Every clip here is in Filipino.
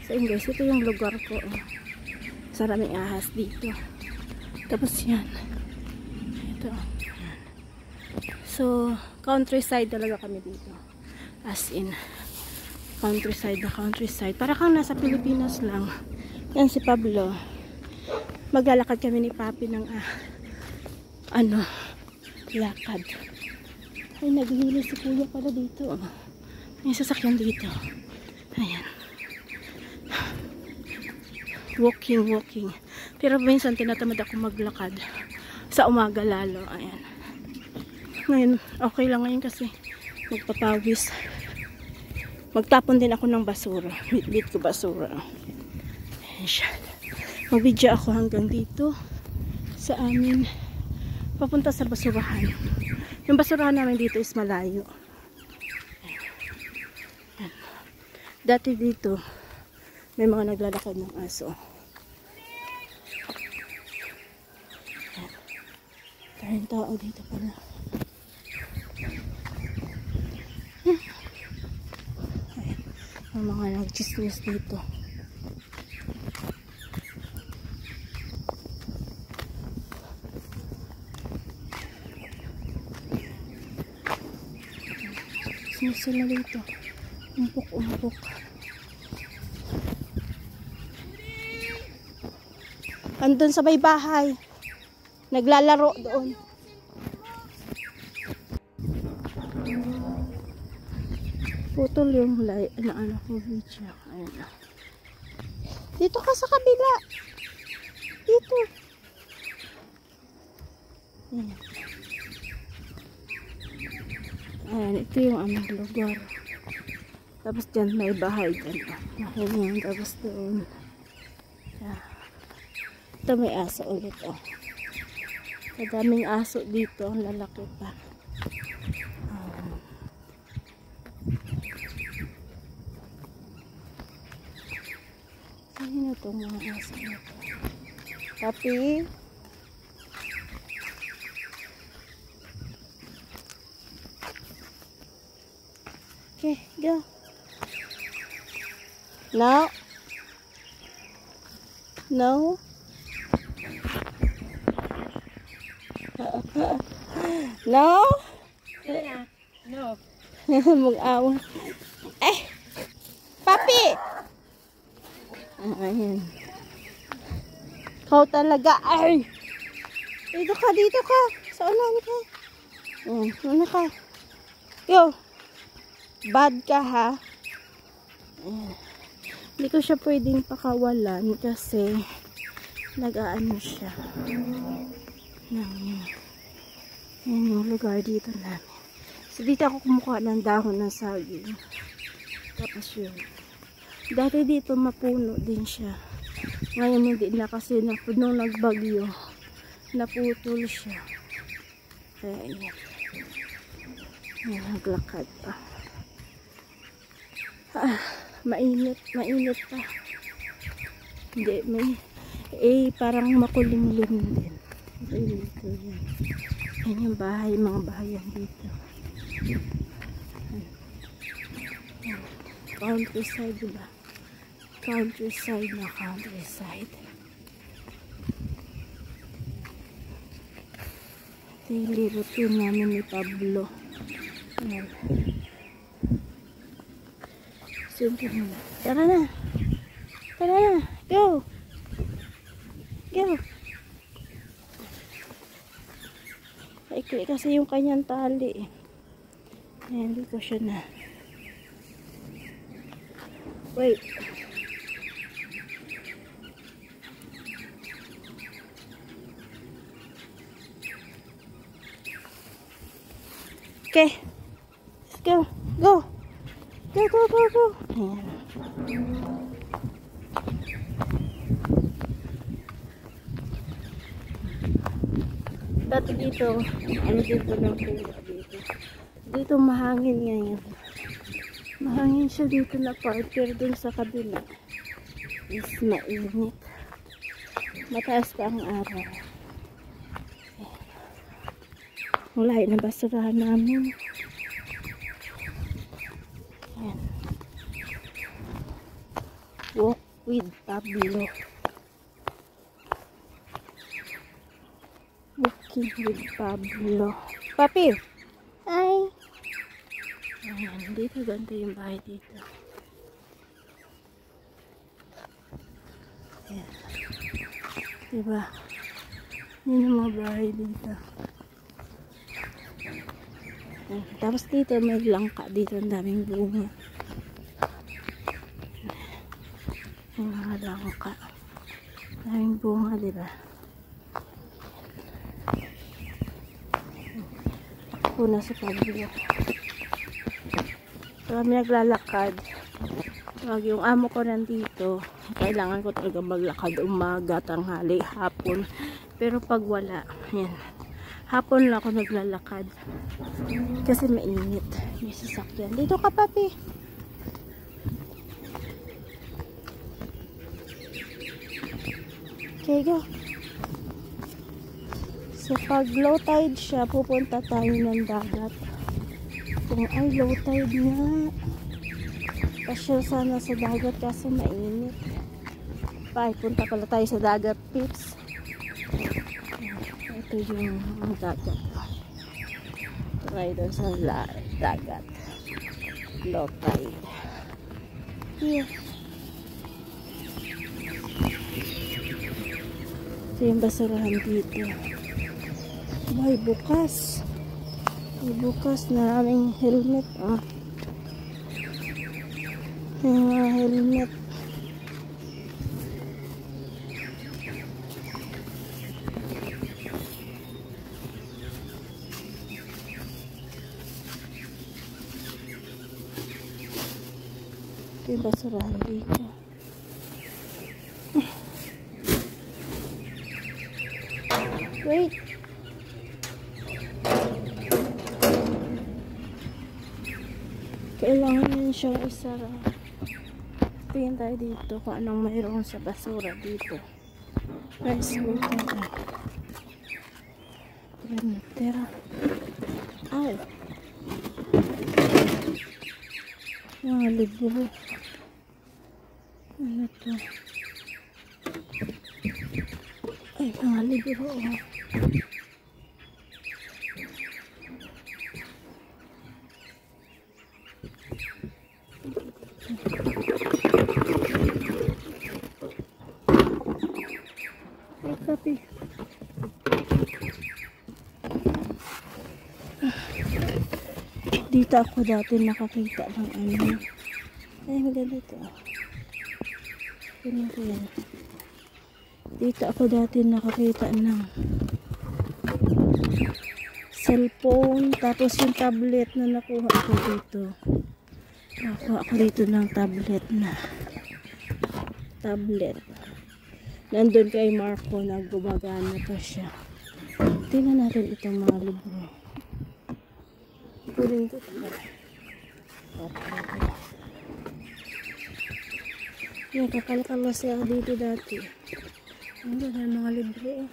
So yun guys, ito yung lugar ko. Maraming ahas dito. Tapos yan. Ito. Yan. So, countryside talaga kami dito. As in, countryside na countryside. Para kang nasa Pilipinas lang. Yan si Pablo. Maglalakad kami ni Papi ng lakad. Ay, naghihili si Kuya pala dito. May sasakyan dito. Ayan. Walking. Pero minsan tinatamad ako maglakad. Sa umaga lalo. Ayan. Ngayon, okay lang ngayon kasi magpapawis. Magtapon din ako ng basura. Bit-bit ko basura. Ayan siya. Mag-video ako hanggang dito sa amin. Papunta sa basurahan. Yung basurahan namin dito is malayo. Ayan. Dati dito may mga naglalakad ng aso. Tayong tao dito pala. Ayan. May mga nag-chismis dito. Sila dito. Umpok. Andun sa may bahay. Naglalaro doon. Putol yung anak ko video. Ayan. Dito ka sa kabila. Dito. Ayan. Ayan, ito yung aming lugar. Tapos dyan may bahay dyan. Ayan, tapos doon. Ayan. Ito may aso ulit. Kadaming aso dito. Ang lalaki pa. Ayan na itong mga aso nito. Papi. Okay, go. No. No. No. No. Mag-awa. Papi. Ayan. Kau talaga. Ay. Dito ka. Sa unan ka. Una ka. Yo. Bad ka ha. Hindi ko siya pwedeng pakawalan kasi nag-aano siya. Yan yung lugar dito namin. So dito ako kumukuha ng dahon ng saging. Tapos yun. Dati dito mapuno din siya. Ngayon hindi na kasi nung nagbagyo naputol siya. Kaya yan. Yan naglakad pa. Mainit pa. Hindi, parang makulimlim din. Dito yan. Yan yung bahay, mga bahayan dito. Countryside, diba? Countryside na countryside. Daily routine namin ni Pablo. Ayan. Siyempre muna. Tara na. Go. Maikli kasi yung kanyang tali. Ayan, dito siya na. Wait. Okay. Let's go. Go. Ayan. Dati dito, dito ng pula dito. Dito mahangin ngayon. Mahangin siya dito na part, pero dun sa kabila is mainit. Mataas pa ang araw. Ang lahi ng basurahan namin. Ayan. Walk with Pablo. Walking with Pablo. Papi! Ay! Ayan, dito ganda yung bahay dito. Ayan. Diba? Yun yung mga bahay dito. Ayan. Tapos dito may langka dito. Ang daming bunga. Yung mga langka. Daming bunga, diba? Ako na si Pablo. Kami naglalakad. Pag yung amo ko nandito, kailangan ko talaga maglakad umaga, tanghali, hapon. Pero pag wala, yan. Hapon lang ako naglalakad. Kasi mainit. May sasakyan. Dito ka, papi. Okay, go. So, pag low tide siya, pupunta tayo ng dagat. Kung ay low tide nga. Pasyal sana sa dagat kasi mainit. Punta pala tayo sa dagat, pips. Ito yung dagat. Try doon sa dagat. Low tide. Here. Ito yung basurahan dito. Ay, bukas. Ay, bukas na aming helmet. Yung mga helmet. Ito yung basurahan dito. Wait. Kailangan yun siya isara. Tingin tayo dito kung anong mayroon sa basura dito. Rice cooker. Tira. Ay. Mga libro. Ano to? Ay, mga libro. Kape. Dito ako dati nakakita ng ano. Ay, maganda ito. Dito ako dati nakakita ng cellphone. Tapos yung tablet na nakuha ko dito. Nakuha ako dito ng tablet na. Nandun kay Marco na gumagana pa siya. Tingnan natin itong mga libro. Kunin ko ito. Yan, kakalakala siya dito dati. Ang ganda ng mga libro.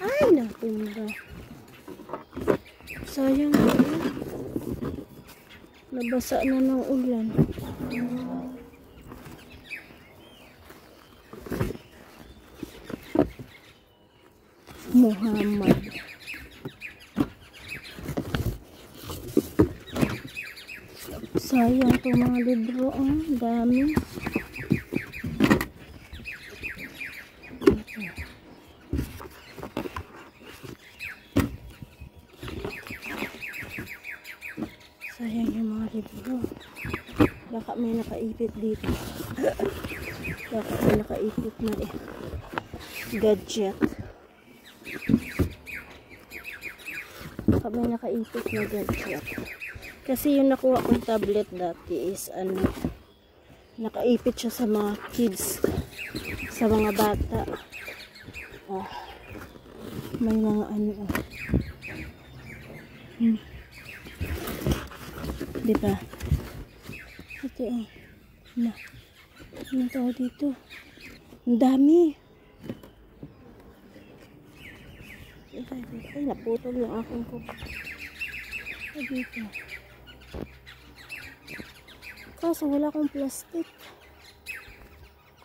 Ay, napunta. Sayang. Nabasa na ng ulan. Muhammad. Sayang itong mga libro. Dami. Sayang yung mga libro. Baka may nakaipit dito. Baka may nakaipit na gadget. Baka may nakaipit na gadget. Kasi yung nakuha kong tablet dati is ano, nakaipit siya sa mga kids, sa mga bata. May mga ano. Diba? Ito ano tawag dito? Ang dami. Ay, naputol lang akong ko. Dito. Kaso wala akong plastic.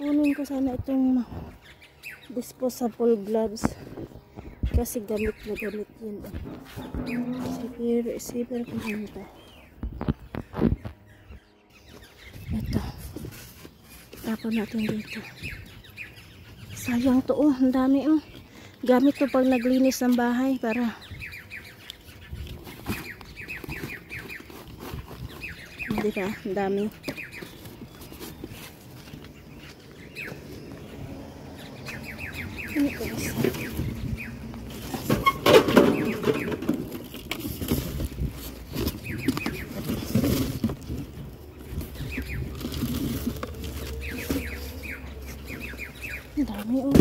Kunin ko sana itong disposable gloves. Kasi gamit na gamit yun. Receiver kung ano to. Ito. Tapon natin dito. Sayang to oh. Ang dami oh. Gamit to pag naglinis ng bahay para hindi ba? Ang dami. Ano ko isa? Ang dami oh.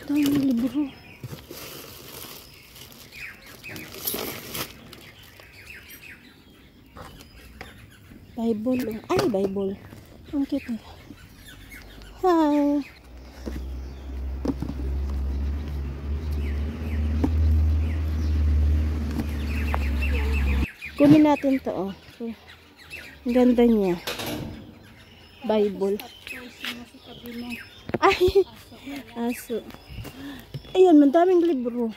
Daming libro. Bible. Ay, Bible. Ang cute eh. Hi. Kunin natin to oh. Ang ganda niya. Bible. Ay, aso. Ayan, madaming libro.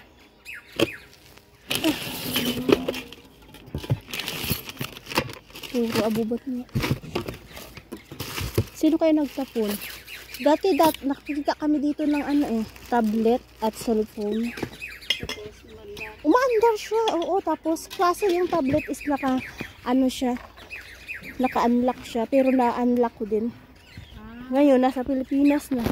Puro abubat niya. Sino kayo nagtapon? Dati nakikita kami dito ng ano eh, tablet at cellphone. Umaandar siya. Oo, tapos kaso yung tablet is naka-unlock siya, pero na-unlock ko din. Ngayon nasa Pilipinas na.